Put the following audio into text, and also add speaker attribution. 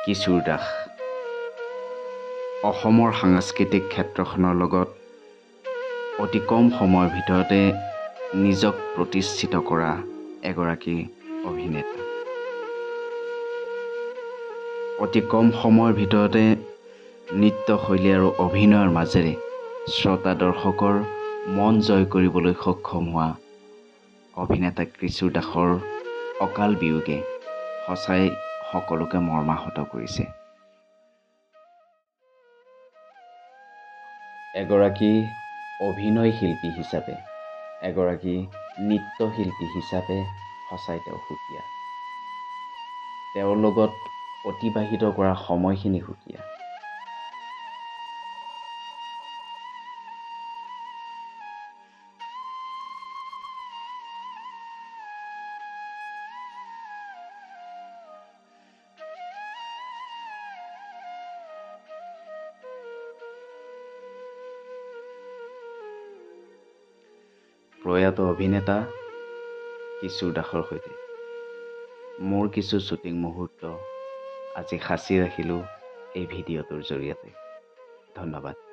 Speaker 1: কিশোৰ দাস অসমৰ সাংস্কৃতিক ক্ষেত্ৰখনৰ লগত অতি কম সময়ৰ ভিতৰতে নিজক প্ৰতিষ্ঠিত কৰা এগৰাকী অভিনেতা। অতি কম সময়ৰ ভিতৰতে নৃত্যশৈলী আৰু অভিনয়ৰ মাজেৰে শ্ৰোতা দৰ্শকৰ মন জয় কৰিবলৈ সক্ষম হোৱা অভিনেতা কিশোৰ দাসৰ অকাল বিয়োগে সঁচাই সকলোকে মৰ্মাহত কৰিছে। এগৰাকী অভিনয় শিল্পী হিচাপে, এগৰাকী নৃত্যশিল্পী হিচাপে সঁচাই তেওঁ সুকীয়া। তেওঁৰ লগত অতিবাহিত কৰা সময়খিনি সুকীয়া। প্ৰয়াত অভিনেতা কিশোৰ দাসৰ সৈতে মোৰ কিছু শ্বুটিং মুহূৰ্ত আজি সাঁচি ৰাখিলোঁ এই ভিডিঅ'টোৰ জৰিয়তে। ধন্যবাদ।